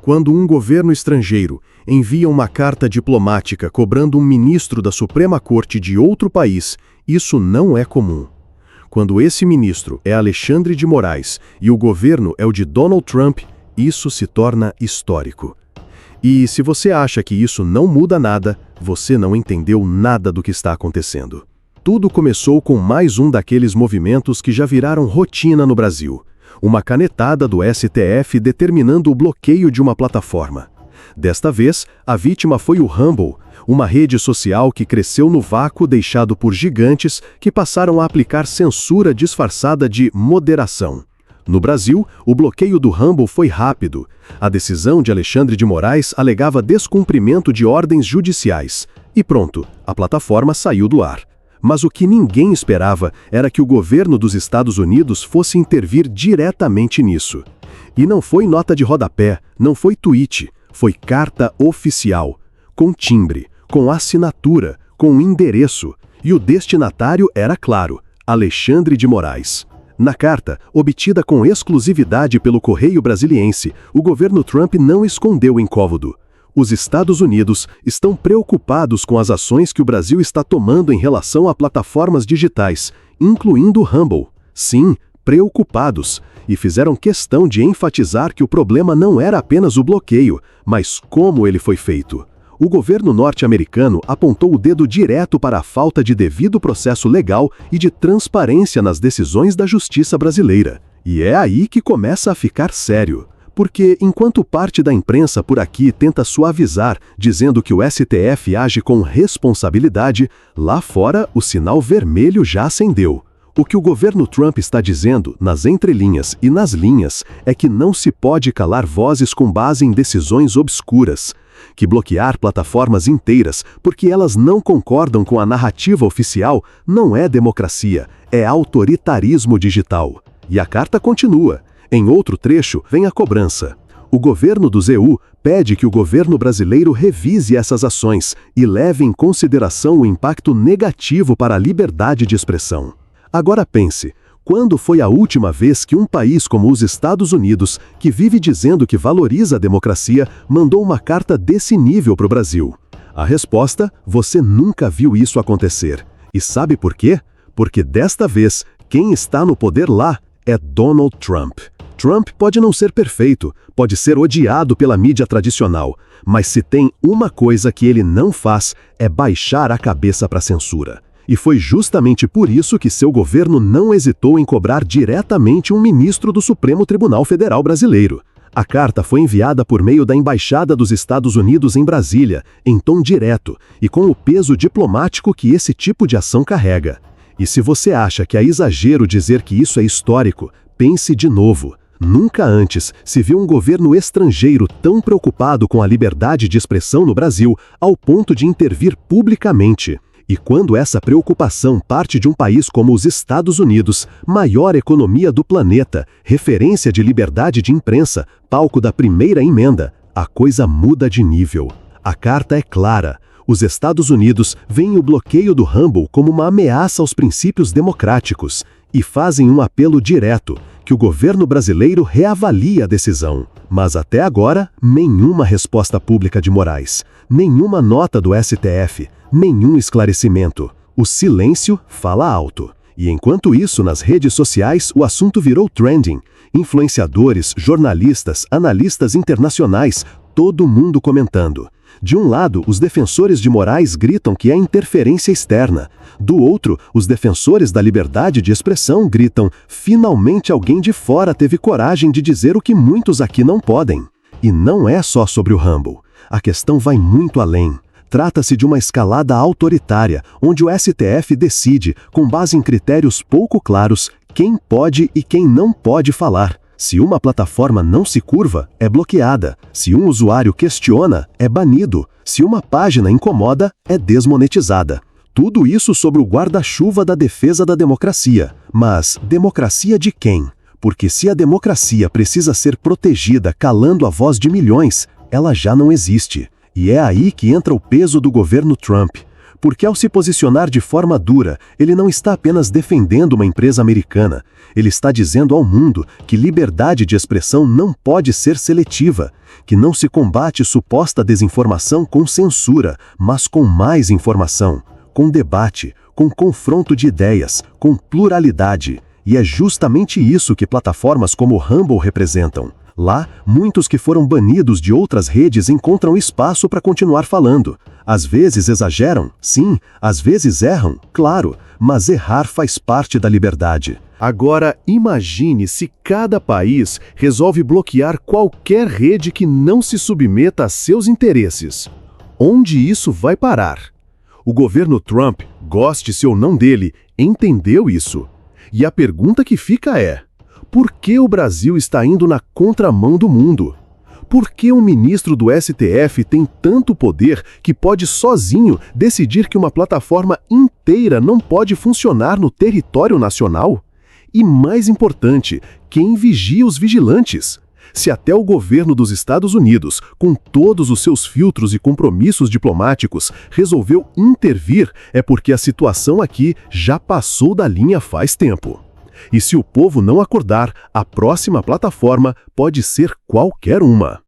Quando um governo estrangeiro envia uma carta diplomática cobrando um ministro da Suprema Corte de outro país, isso não é comum. Quando esse ministro é Alexandre de Moraes e o governo é o de Donald Trump, isso se torna histórico. E se você acha que isso não muda nada, você não entendeu nada do que está acontecendo. Tudo começou com mais um daqueles movimentos que já viraram rotina no Brasil. Uma canetada do STF determinando o bloqueio de uma plataforma. Desta vez, a vítima foi o Rumble, uma rede social que cresceu no vácuo deixado por gigantes que passaram a aplicar censura disfarçada de moderação. No Brasil, o bloqueio do Rumble foi rápido. A decisão de Alexandre de Moraes alegava descumprimento de ordens judiciais. E pronto, a plataforma saiu do ar. Mas o que ninguém esperava era que o governo dos Estados Unidos fosse intervir diretamente nisso. E não foi nota de rodapé, não foi tweet, foi carta oficial, com timbre, com assinatura, com endereço. E o destinatário era claro, Alexandre de Moraes. Na carta, obtida com exclusividade pelo Correio Brasiliense, o governo Trump não escondeu o incômodo. Os Estados Unidos estão preocupados com as ações que o Brasil está tomando em relação a plataformas digitais, incluindo o Rumble. Sim, preocupados. E fizeram questão de enfatizar que o problema não era apenas o bloqueio, mas como ele foi feito. O governo norte-americano apontou o dedo direto para a falta de devido processo legal e de transparência nas decisões da justiça brasileira. E é aí que começa a ficar sério. Porque, enquanto parte da imprensa por aqui tenta suavizar, dizendo que o STF age com responsabilidade, lá fora o sinal vermelho já acendeu. O que o governo Trump está dizendo, nas entrelinhas e nas linhas, é que não se pode calar vozes com base em decisões obscuras. Que bloquear plataformas inteiras porque elas não concordam com a narrativa oficial não é democracia, é autoritarismo digital. E a carta continua. Em outro trecho, vem a cobrança. O governo dos EU pede que o governo brasileiro revise essas ações e leve em consideração o impacto negativo para a liberdade de expressão. Agora pense, quando foi a última vez que um país como os Estados Unidos, que vive dizendo que valoriza a democracia, mandou uma carta desse nível para o Brasil? A resposta, você nunca viu isso acontecer. E sabe por quê? Porque desta vez, quem está no poder lá é Donald Trump. Trump pode não ser perfeito, pode ser odiado pela mídia tradicional, mas se tem uma coisa que ele não faz, é baixar a cabeça para a censura. E foi justamente por isso que seu governo não hesitou em cobrar diretamente um ministro do Supremo Tribunal Federal brasileiro. A carta foi enviada por meio da Embaixada dos Estados Unidos em Brasília, em tom direto e com o peso diplomático que esse tipo de ação carrega. E se você acha que é exagero dizer que isso é histórico, pense de novo. Nunca antes se viu um governo estrangeiro tão preocupado com a liberdade de expressão no Brasil ao ponto de intervir publicamente. E quando essa preocupação parte de um país como os Estados Unidos, maior economia do planeta, referência de liberdade de imprensa, palco da primeira emenda, a coisa muda de nível. A carta é clara. Os Estados Unidos veem o bloqueio do Rumble como uma ameaça aos princípios democráticos e fazem um apelo direto, que o governo brasileiro reavalie a decisão. Mas até agora, nenhuma resposta pública de Moraes, nenhuma nota do STF, nenhum esclarecimento. O silêncio fala alto. E enquanto isso, nas redes sociais, o assunto virou trending. Influenciadores, jornalistas, analistas internacionais, todo mundo comentando. De um lado, os defensores de Moraes gritam que é interferência externa. Do outro, os defensores da liberdade de expressão gritam: finalmente alguém de fora teve coragem de dizer o que muitos aqui não podem. E não é só sobre o Rumble. A questão vai muito além. Trata-se de uma escalada autoritária, onde o STF decide, com base em critérios pouco claros, quem pode e quem não pode falar. Se uma plataforma não se curva, é bloqueada. Se um usuário questiona, é banido. Se uma página incomoda, é desmonetizada. Tudo isso sob o guarda-chuva da defesa da democracia. Mas democracia de quem? Porque se a democracia precisa ser protegida calando a voz de milhões, ela já não existe. E é aí que entra o peso do governo Trump. Porque ao se posicionar de forma dura, ele não está apenas defendendo uma empresa americana, ele está dizendo ao mundo que liberdade de expressão não pode ser seletiva, que não se combate suposta desinformação com censura, mas com mais informação, com debate, com confronto de ideias, com pluralidade. E é justamente isso que plataformas como o Rumble representam. Lá, muitos que foram banidos de outras redes encontram espaço para continuar falando. Às vezes exageram, sim, às vezes erram, claro, mas errar faz parte da liberdade. Agora, imagine se cada país resolve bloquear qualquer rede que não se submeta a seus interesses. Onde isso vai parar? O governo Trump, goste-se ou não dele, entendeu isso. E a pergunta que fica é: por que o Brasil está indo na contramão do mundo? Por que um ministro do STF tem tanto poder que pode sozinho decidir que uma plataforma inteira não pode funcionar no território nacional? E mais importante, quem vigia os vigilantes? Se até o governo dos Estados Unidos, com todos os seus filtros e compromissos diplomáticos, resolveu intervir, é porque a situação aqui já passou da linha faz tempo. E se o povo não acordar, a próxima plataforma pode ser qualquer uma.